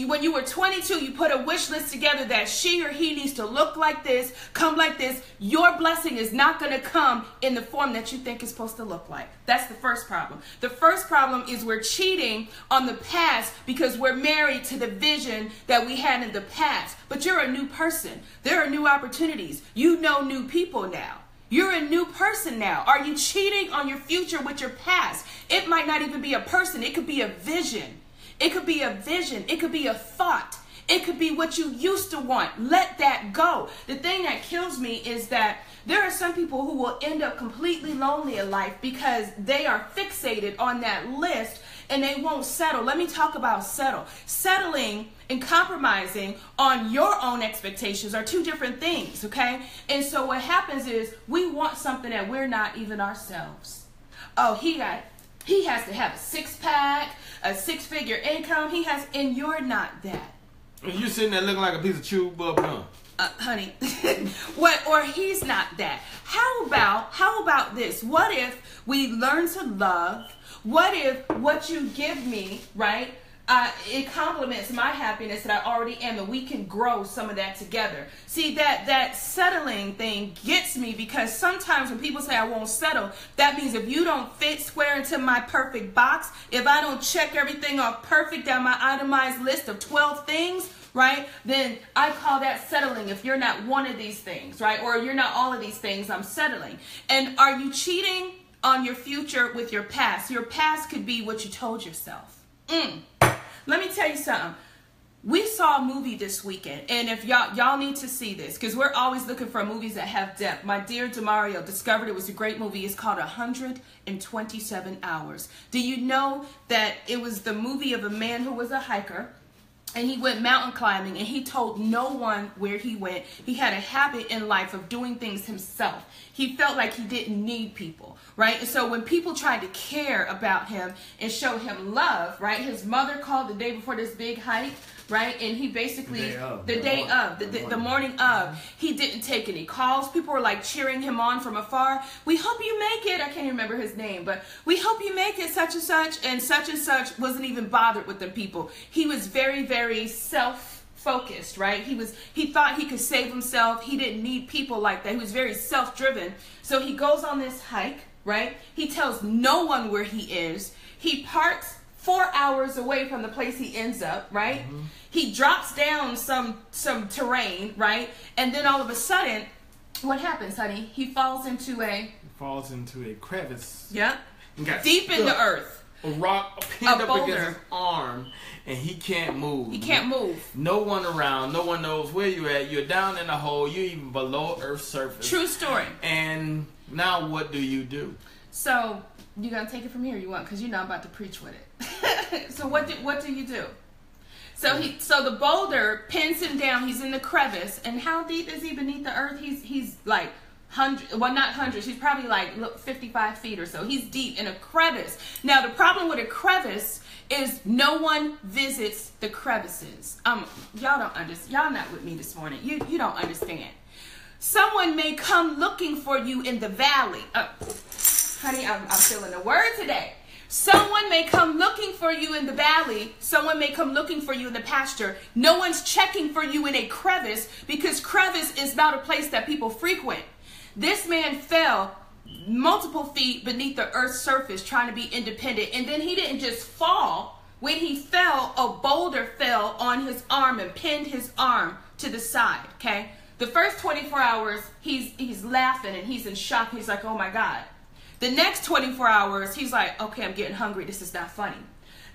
When you were 22, you put a wish list together that she or he needs to look like this, come like this. Your blessing is not going to come in the form that you think it's supposed to look like. That's the first problem. The first problem is we're cheating on the past because we're married to the vision that we had in the past. But you're a new person. There are new opportunities. You know new people now. You're a new person now. Are you cheating on your future with your past? It might not even be a person. It could be a vision. It could be a vision. It could be a thought. It could be what you used to want. Let that go. The thing that kills me is that there are some people who will end up completely lonely in life because they are fixated on that list and they won't settle. Let me talk about settle. Settling and compromising on your own expectations are two different things, okay? And so what happens is we want something that we're not even ourselves. Oh, he got He has to have a six-pack, a 6-figure income. And you're not that. And you sitting there looking like a piece of chewed bubble gum. Honey, or he's not that. How about this? What if we learn to love? What if what you give me, right? It complements my happiness that I already am, and we can grow some of that together. See, that settling thing gets me, because sometimes when people say I won't settle, that means if you don't fit square into my perfect box, if I don't check everything off perfect down my itemized list of 12 things, right, then I call that settling. If you're not one of these things, right, or you're not all of these things, I'm settling. And are you cheating on your future with your past? Your past could be what you told yourself. Let me tell you something. We saw a movie this weekend, and if y'all need to see this, because we're always looking for movies that have depth. My dear Demario discovered it was a great movie. It's called 127 Hours. Do you know that it was the movie of a man who was a hiker, and he went mountain climbing, and he told no one where he went. He had a habit in life of doing things himself. He felt like he didn't need people, right? And so when people tried to care about him and show him love, right? His mother called the day before this big hike, right? And he basically, the morning of, he didn't take any calls. People were like cheering him on from afar. We hope you make it. I can't remember his name, but we hope you make it, such and such wasn't even bothered with the people. He was very, very self-focused, right? He thought he could save himself. He didn't need people like that. He was very self-driven. So he goes on this hike, right? He tells no one where he is. He parks 4 hours away from the place he ends up, right? Mm-hmm. He drops down some terrain, right? And then all of a sudden, what happens, honey? He falls into a crevice. Yeah. Deep in the earth. A rock pinned up against his arm, and he can't move. He can't move. No one around. No one knows where you're at. You're down in a hole. You're even below Earth's surface. True story. And now what do you do? So you gonna take it from here? You want? Because you know I'm about to preach with it. So what do you do? So the boulder pins him down. He's in the crevice, and how deep is he beneath the earth? He's like not hundreds. He's probably like 55 feet or so. He's deep in a crevice. Now the problem with a crevice is no one visits the crevices. Y'all don't understand. Y'all not with me this morning. You don't understand. Someone may come looking for you in the valley. Honey, I'm feeling the word today. Someone may come looking for you in the valley. Someone may come looking for you in the pasture. No one's checking for you in a crevice, because crevice is not a place that people frequent. This man fell multiple feet beneath the earth's surface trying to be independent. And then he didn't just fall. When he fell, a boulder fell on his arm and pinned his arm to the side, okay? The first 24 hours, he's laughing and he's in shock. He's like, oh my God. The next 24 hours, he's like, okay, I'm getting hungry. This is not funny.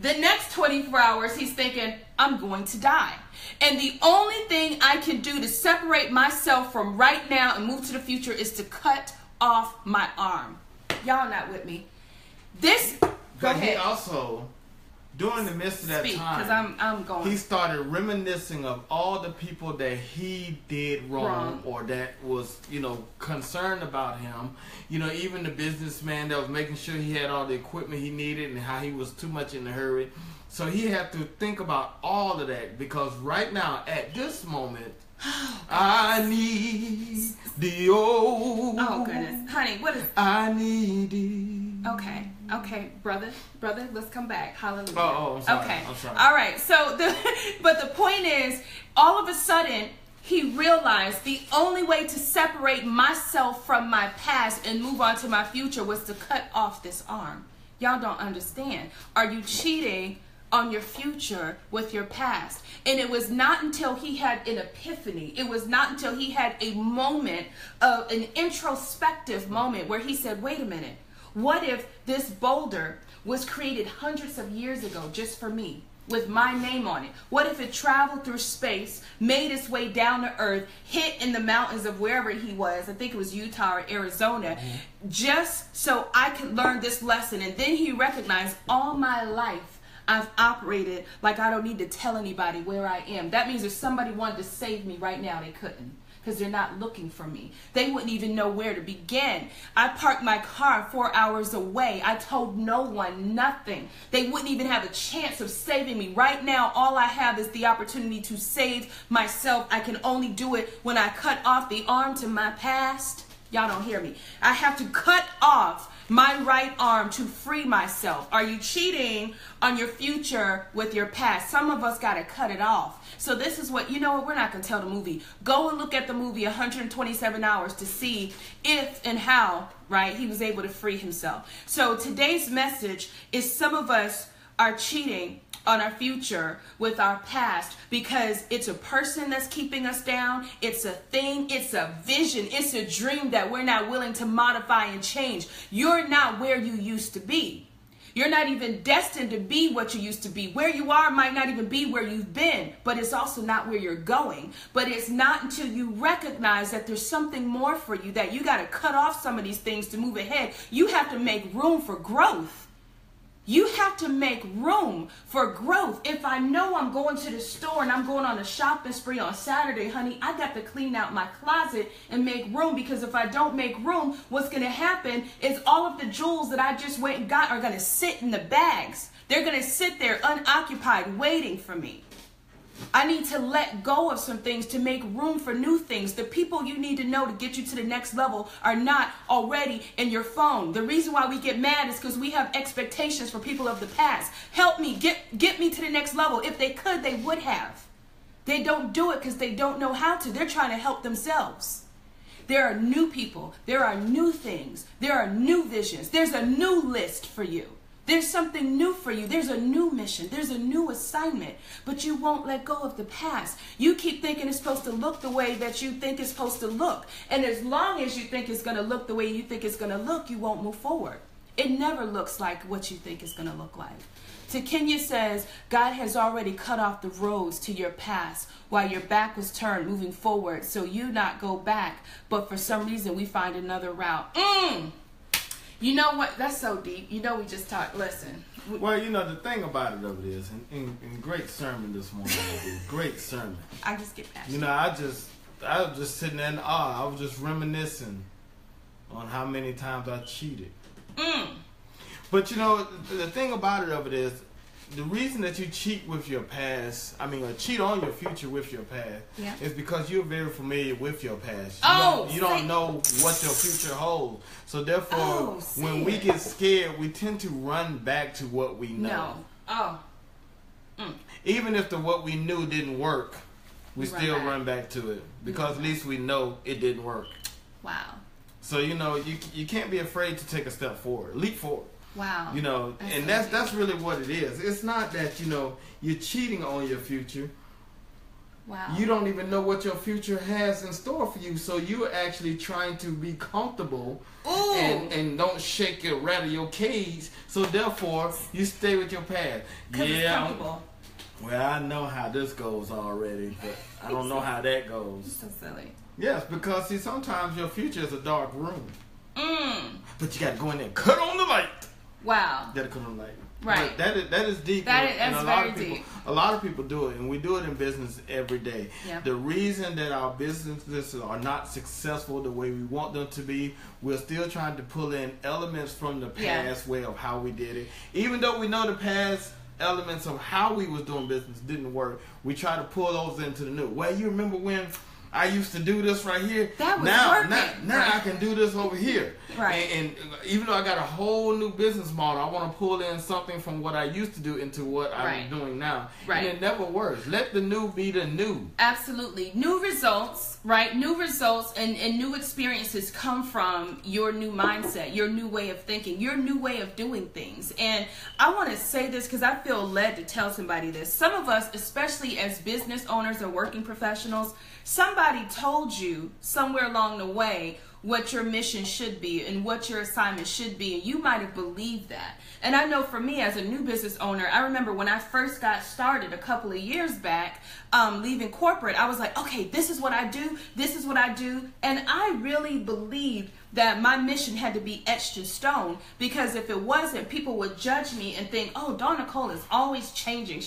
The next 24 hours, he's thinking, I'm going to die. And the only thing I can do to separate myself from right now and move to the future is to cut off my arm. Y'all not with me. Go ahead. He also, during the midst of that time, because I'm going. He started reminiscing of all the people that he did wrong. Or that was, concerned about him. Even the businessman that was making sure he had all the equipment he needed, and how he was too much in a hurry. So he had to think about all of that, because right now, at this moment, I need the old. Oh goodness, honey, what is? I need it. Okay, brother, let's come back. Hallelujah. Oh, I'm sorry. Okay, I'm sorry. All right. So but the point is, all of a sudden, he realized the only way to separate myself from my past and move on to my future was to cut off this arm. Y'all don't understand. Are you cheating on your future with your past? And it was not until he had an epiphany, it was not until he had a moment of an introspective moment where he said, wait a minute, what if this boulder was created hundreds of years ago just for me, with my name on it? What if it traveled through space, made its way down to earth, hit in the mountains of wherever he was, I think it was Utah or Arizona, just so I could learn this lesson? And then he recognized, all my life I've operated like I don't need to tell anybody where I am. That means if somebody wanted to save me right now, they couldn't. because they're not looking for me. They wouldn't even know where to begin. I parked my car 4 hours away. I told no one, nothing. They wouldn't even have a chance of saving me. Right now, all I have is the opportunity to save myself. I can only do it when I cut off the arm to my past. Y'all don't hear me. I have to cut off my right arm to free myself. Are you cheating on your future with your past? Some of us got to cut it off. So this is what, you know what, we're not going to tell the movie. Go and look at the movie 127 Hours to see if and how, right, he was able to free himself. So today's message is some of us are cheating on our future with our past because it's a person that's keeping us down. It's a thing. It's a vision. It's a dream that we're not willing to modify and change. You're not where you used to be. You're not even destined to be what you used to be. Where you are might not even be where you've been, but it's also not where you're going. But it's not until you recognize that there's something more for you, that you got to cut off some of these things to move ahead. You have to make room for growth. You have to make room for growth. If I know I'm going to the store and I'm going on a shopping spree on Saturday, honey, I got to clean out my closet and make room, because if I don't make room, what's going to happen is all of the jewels that I just went and got are going to sit in the bags. They're going to sit there unoccupied waiting for me. I need to let go of some things to make room for new things. The people you need to know to get you to the next level are not already in your phone. The reason why we get mad is because we have expectations for people of the past. Help me, get me to the next level. If they could, they would have. They don't do it because they don't know how to. They're trying to help themselves. There are new people. There are new things. There are new visions. There's a new list for you. There's something new for you. There's a new mission. There's a new assignment. But you won't let go of the past. You keep thinking it's supposed to look the way that you think it's supposed to look. And as long as you think it's going to look the way you think it's going to look, you won't move forward. It never looks like what you think it's going to look like. So Kenya says, God has already cut off the roads to your past while your back was turned moving forward. So you not go back. But for some reason, we find another route. You know what? That's so deep. You know, we just talked. Listen. Well, you know, the thing about it over is, in great sermon this morning, great sermon. I just get passionate. You know, I was just sitting there in awe. I was just reminiscing on how many times I cheated. But, you know, the thing about it over is, the reason that you cheat with your past, or cheat on your future with your past, is because you're very familiar with your past. You don't know what your future holds. So therefore, when we get scared, we tend to run back to what we know. Even if what we knew didn't work, we still run back to it, because at least we know it didn't work. Wow. So, you know, you can't be afraid to take a step forward, leap forward. Wow. You know, that's really what it is. It's not that, you know, you're cheating on your future. Wow. You don't even know what your future has in store for you. So you're actually trying to be comfortable and don't shake or rattle your cage. So therefore, you stay with your past. Yeah. Well, I know how this goes already, but I don't know how that goes. So silly. Yes, because see, sometimes your future is a dark room. But you got to go in there and cut on the light. Wow. You got to cut on the light. Right. But that is deep. That's very deep. A lot of people do it, and we do it in business every day. Yeah. The reason that our businesses are not successful the way we want them to be, we're still trying to pull in elements from the past way of how we did it. Even though we know the past elements of how we was doing business didn't work, we try to pull those into the new. Well, you remember when I used to do this right here. That was working. Now I can do this over here. Right. And even though I got a whole new business model, I want to pull in something from what I used to do into what I'm doing now. Right. And it never works. Let the new be the new. Absolutely. New results, right? New results and new experiences come from your new mindset, your new way of thinking, your new way of doing things. And I want to say this because I feel led to tell somebody this. Some of us, especially as business owners or working professionals, somebody told you somewhere along the way what your mission should be and what your assignment should be, and you might have believed that. And I know for me as a new business owner, I remember when I first got started a couple of years back, leaving corporate, I was like, okay, this is what I do, and I really believed that my mission had to be etched in stone, because if it wasn't, people would judge me and think, oh, Dawn Nicole is always changing.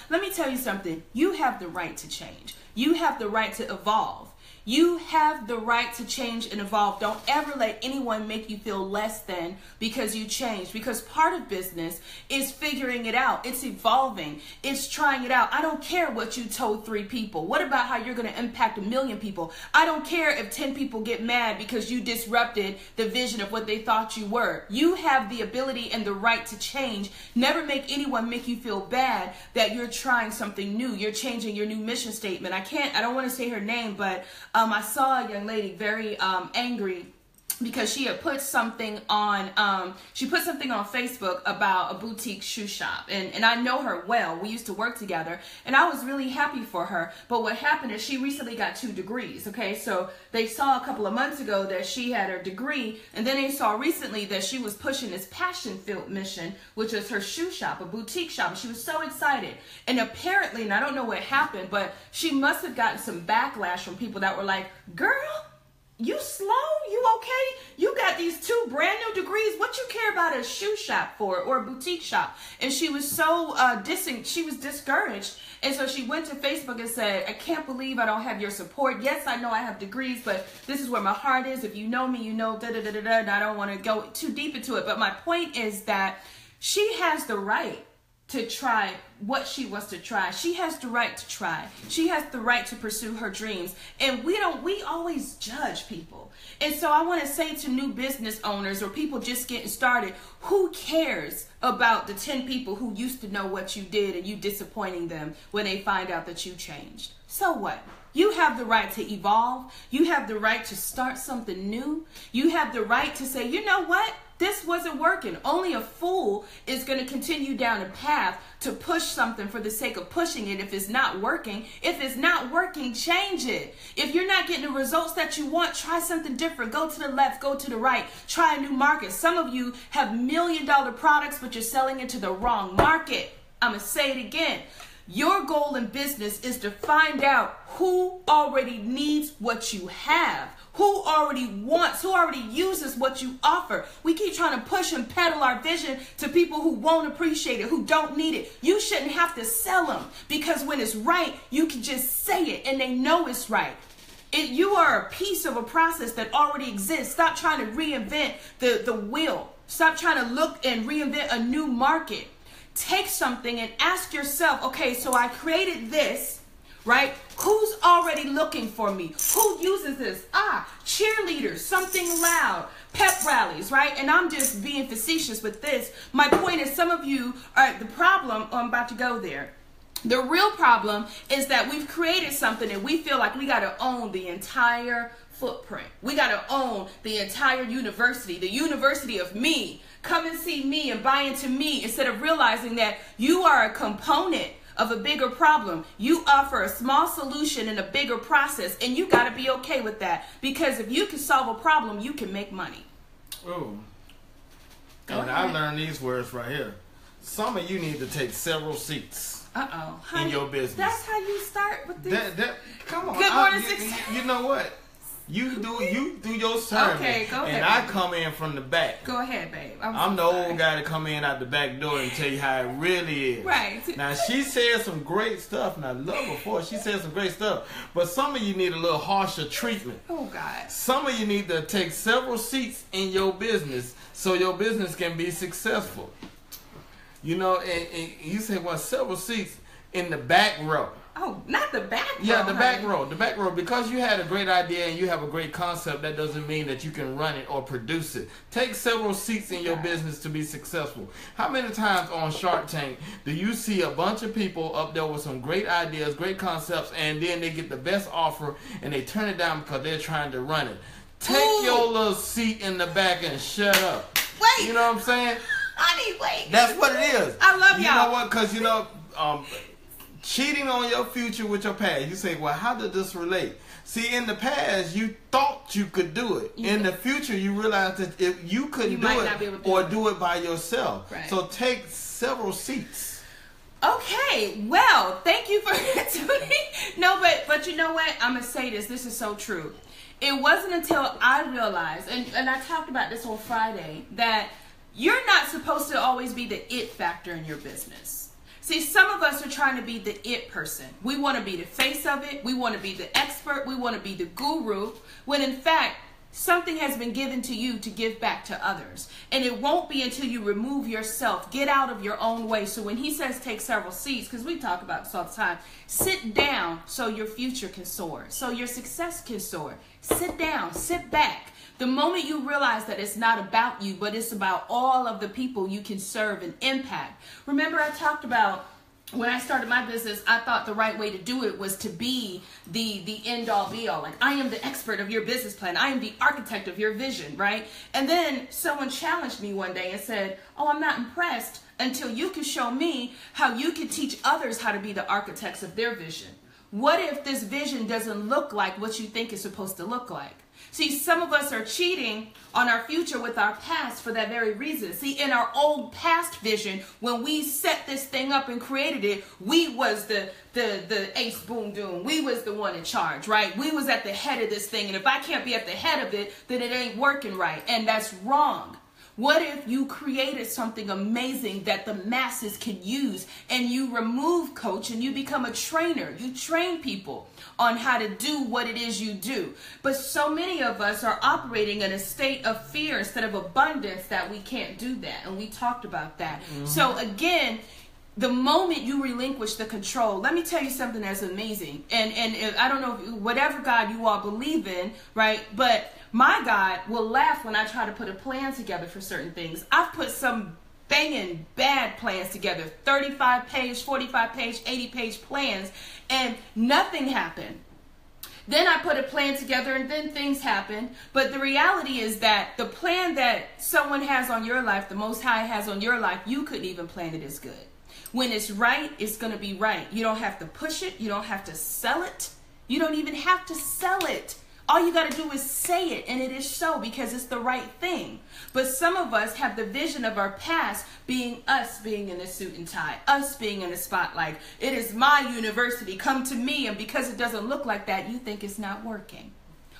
Let me tell you something. You have the right to change. You have the right to evolve. You have the right to change and evolve. Don't ever let anyone make you feel less than because you changed. Because part of business is figuring it out. It's evolving. It's trying it out. I don't care what you told 3 people. What about how you're going to impact 1 million people? I don't care if 10 people get mad because you disrupted the vision of what they thought you were. You have the ability and the right to change. Never make anyone make you feel bad that you're trying something new. You're changing your new mission statement. I don't want to say her name, but I saw a young lady very angry because she had put something on Facebook about a boutique shoe shop, and I know her well. We used to work together, and I was really happy for her. But what happened is she recently got 2 degrees. Okay, so they saw a couple of months ago that she had her degree, and then they saw recently that she was pushing this passion-filled mission, which is her shoe shop, a boutique shop. She was so excited, and apparently, and I don't know what happened, but she must have gotten some backlash from people that were like, "Girl, you slow? You okay? You got these 2 brand new degrees. What you care about a shoe shop for, or a boutique shop?" And she was so she was discouraged. And so she went to Facebook and said, "I can't believe I don't have your support. Yes, I know I have degrees, but this is where my heart is. If you know me, you know da-da-da-da-da, and I don't want to go too deep into it." But my point is that she has the right to try what she wants to try. She has the right to try. She has the right to pursue her dreams. And we always judge people. And so I want to say to new business owners or people just getting started, who cares about the 10 people who used to know what you did and you disappointing them when they find out that you changed? So what? You have the right to evolve. You have the right to start something new. You have the right to say, you know what? This wasn't working. Only a fool is going to continue down a path to push something for the sake of pushing it if it's not working. If it's not working, change it. If you're not getting the results that you want, try something different. Go to the left, go to the right, try a new market. Some of you have $1 million products, but you're selling into the wrong market. I'm going to say it again. Your goal in business is to find out who already needs what you have, who already wants, who already uses what you offer. We keep trying to push and peddle our vision to people who won't appreciate it, who don't need it. You shouldn't have to sell them, because when it's right, you can just say it and they know it's right. You are a piece of a process that already exists. Stop trying to reinvent the wheel. Stop trying to look and reinvent a new market. Take something and ask yourself, okay, so I created this, right? Who's already looking for me? Who uses this? Cheerleaders, something loud, pep rallies, right? And I'm just being facetious with this. My point is, some of you are the problem. I'm about to go there. The real problem is that we've created something and we feel like we got to own the entire footprint. We got to own the entire university, the university of me. Come and see me and buy into me, instead of realizing that you are a component of a bigger problem. You offer a small solution in a bigger process, and you got to be okay with that, because if you can solve a problem, you can make money. Oh, and I learned these words right here. Some of you need to take several seats in your business. That's how you start with this. Come on. Good morning, 6. You know what? You do your service. Okay, go ahead. And I come in from the back. Go ahead, babe. I'm the old guy to come in out the back door and tell you how it really is. Right. Now, she said some great stuff, and I love her for it. She said some great stuff. But some of you need a little harsher treatment. Oh, God. Some of you need to take several seats in your business so your business can be successful. You know, and you say, well, several seats in the back row. Oh, not the back row. Yeah, the back row. The back row. Because you had a great idea and you have a great concept, that doesn't mean that you can run it or produce it. Take several seats in your business to be successful. How many times on Shark Tank do you see a bunch of people up there with some great ideas, great concepts, and then they get the best offer and they turn it down because they're trying to run it? Take your little seat in the back and shut up. Wait. You know what I'm saying? Honey, wait. That's what it is. I love y'all. You know what? Because, you know, cheating on your future with your past. You say, well, how did this relate? See, in the past, you thought you could do it. In the future, you realize that if you couldn't do it or do it by yourself. Right. So take several seats. Okay, well, thank you for tuning. No, but you know what? I'm going to say this. This is so true. it wasn't until I realized, and I talked about this on Friday, that you're not supposed to always be the it factor in your business. See, some of us are trying to be the it person. We want to be the face of it. We want to be the expert. We want to be the guru. When in fact, something has been given to you to give back to others. And it won't be until you remove yourself, get out of your own way. So when he says take several seats, because we talk about this all the time, sit down so your future can soar, so your success can soar. Sit down, sit back. The moment you realize that it's not about you, but it's about all of the people you can serve and impact. Remember I talked about when I started my business, I thought the right way to do it was to be the end all be all. Like, I am the expert of your business plan. I am the architect of your vision, right? And then someone challenged me one day and said, oh, I'm not impressed until you can show me how you can teach others how to be the architects of their vision. What if this vision doesn't look like what you think it's supposed to look like? See, some of us are cheating on our future with our past for that very reason. See, in our old past vision, when we set this thing up and created it, we was the ace boom doom. We was the one in charge, right? We was at the head of this thing. And if I can't be at the head of it, then it ain't working right. And that's wrong. What if you created something amazing that the masses can use, and you remove coach and you become a trainer? You train people on how to do what it is you do. But so many of us are operating in a state of fear instead of abundance that we can't do that. And we talked about that. Mm-hmm. So again, the moment you relinquish the control, let me tell you something that's amazing. And I don't know, whatever God you all believe in, right? But my God will laugh when I try to put a plan together for certain things. I've put some banging bad plans together, 35-page, 45-page, 80-page plans, and nothing happened. Then I put a plan together and then things happen. But the reality is that the plan that someone has on your life, the Most High has on your life, you couldn't even plan it as good. When it's right, it's going to be right. You don't have to push it. You don't have to sell it. You don't even have to sell it. All you got to do is say it, and it is so, because it's the right thing. But some of us have the vision of our past being us being in a suit and tie, us being in the spotlight. It is my university. Come to me. And because it doesn't look like that, you think it's not working.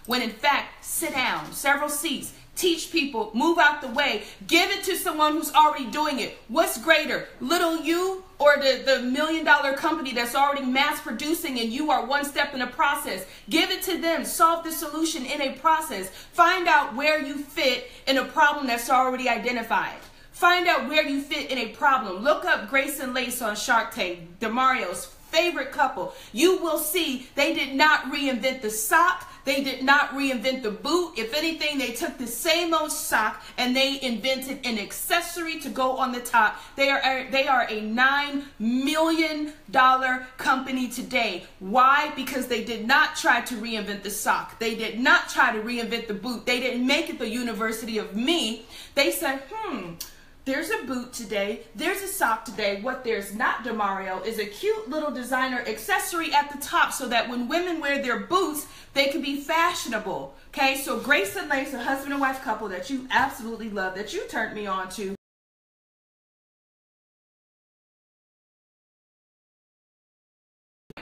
When in fact, sit down, several seats, teach people, move out the way, give it to someone who's already doing it. What's greater, little you or the $1 million company that's already mass producing and you are one step in the process? Give it to them. Solve the solution in a process. Find out where you fit in a problem that's already identified. Find out where you fit in a problem. Look up Grace and Lace on Shark Tank, Demario's favorite couple. You will see they did not reinvent the sock. They did not reinvent the boot. If anything, they took the same old sock and they invented an accessory to go on the top. They are a $9 million company today. Why? Because they did not try to reinvent the sock. They did not try to reinvent the boot. They didn't make it the University of Me. They said, there's a boot today. There's a sock today. What there's not, Demario, is a cute little designer accessory at the top so that when women wear their boots, they can be fashionable. Okay, so Grace and Lace, a husband and wife couple that you absolutely love, that you turned me on to.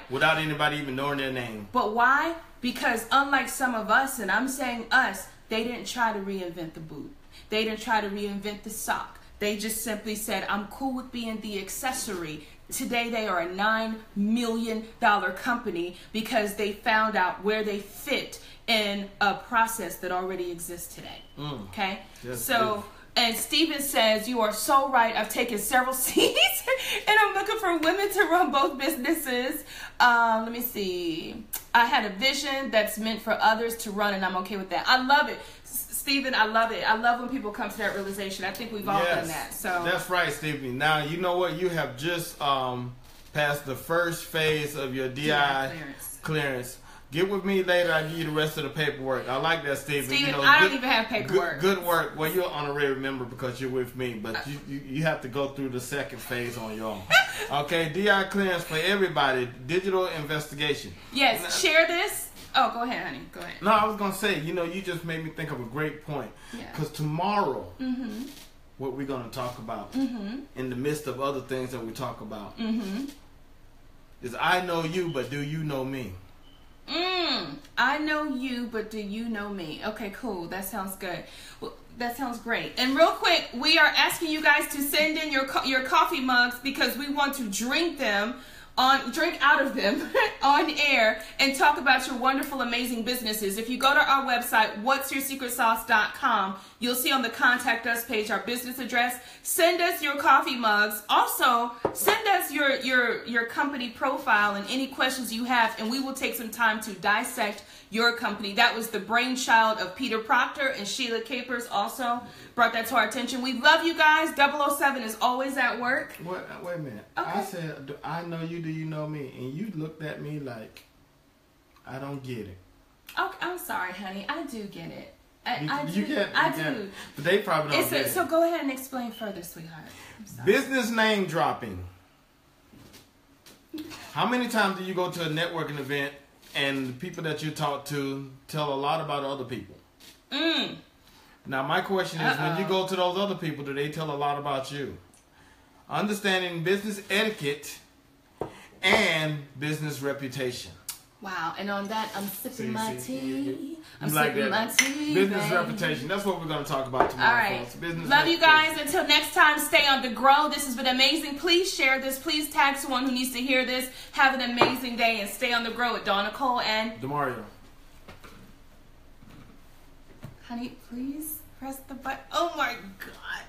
Without anybody even knowing their name. But why? Because unlike some of us, and I'm saying us, they didn't try to reinvent the boot. They didn't try to reinvent the sock. They just simply said, I'm cool with being the accessory. Today they are a $9 million company because they found out where they fit in a process that already exists today. Okay? Yes, so, and Steven says, you are so right. I've taken several seats and I'm looking for women to run both businesses. Let me see. I had a vision that's meant for others to run and I'm okay with that. I love it. Stephen, I love it. I love when people come to that realization. I think we've all done that. So that's right, Stephen. Now, you know what? You have just passed the first phase of your DI clearance. Get with me later. I'll give you the rest of the paperwork. I like that, Stephen. Stephen, I don't even have paperwork. Good work. Well, you're honorary member because you're with me, but you have to go through the second phase on your own. Okay, DI clearance for everybody. Digital investigation. Yes, share this. Oh, go ahead, honey. Go ahead. No, I was going to say, you just made me think of a great point. Because tomorrow, what we're going to talk about, in the midst of other things that we talk about, is I know you, but do you know me? I know you, but do you know me? Okay, cool. That sounds good. Well, that sounds great. And real quick, we are asking you guys to send in your coffee mugs because we want to drink out of them on air and talk about your wonderful, amazing businesses. If you go to our website, what'syourSecretSauce.com, you'll see on the contact us page our business address. Send us your coffee mugs. Also, send us your company profile and any questions you have, and we will take some time to dissect your company. That was the brainchild of Peter Proctor, and Sheila Capers also brought that to our attention. We love you guys. 007 is always at work. Wait a minute. Okay. I said, I know you, do you know me? And you looked at me like, I don't get it. Okay, I'm sorry, honey. I do get it. I do. But they probably don't get it. So go ahead and explain further, sweetheart. I'm sorry. Business name dropping. How many times do you go to a networking event and the people that you talk to tell a lot about other people? Now, my question is, when you go to those other people, do they tell a lot about you? Understanding business etiquette and business reputation. Wow, and on that, I'm sipping my tea. I'm like sipping my tea. Business baby. reputation. That's what we're going to talk about tomorrow. All right. Folks. Business Love you reputation. guys. Until next time, stay on the grow. This has been amazing. Please share this. Please tag someone who needs to hear this. Have an amazing day and stay on the grow with Dawn, Nicole, and Demario. honey, please press the button. Oh my God.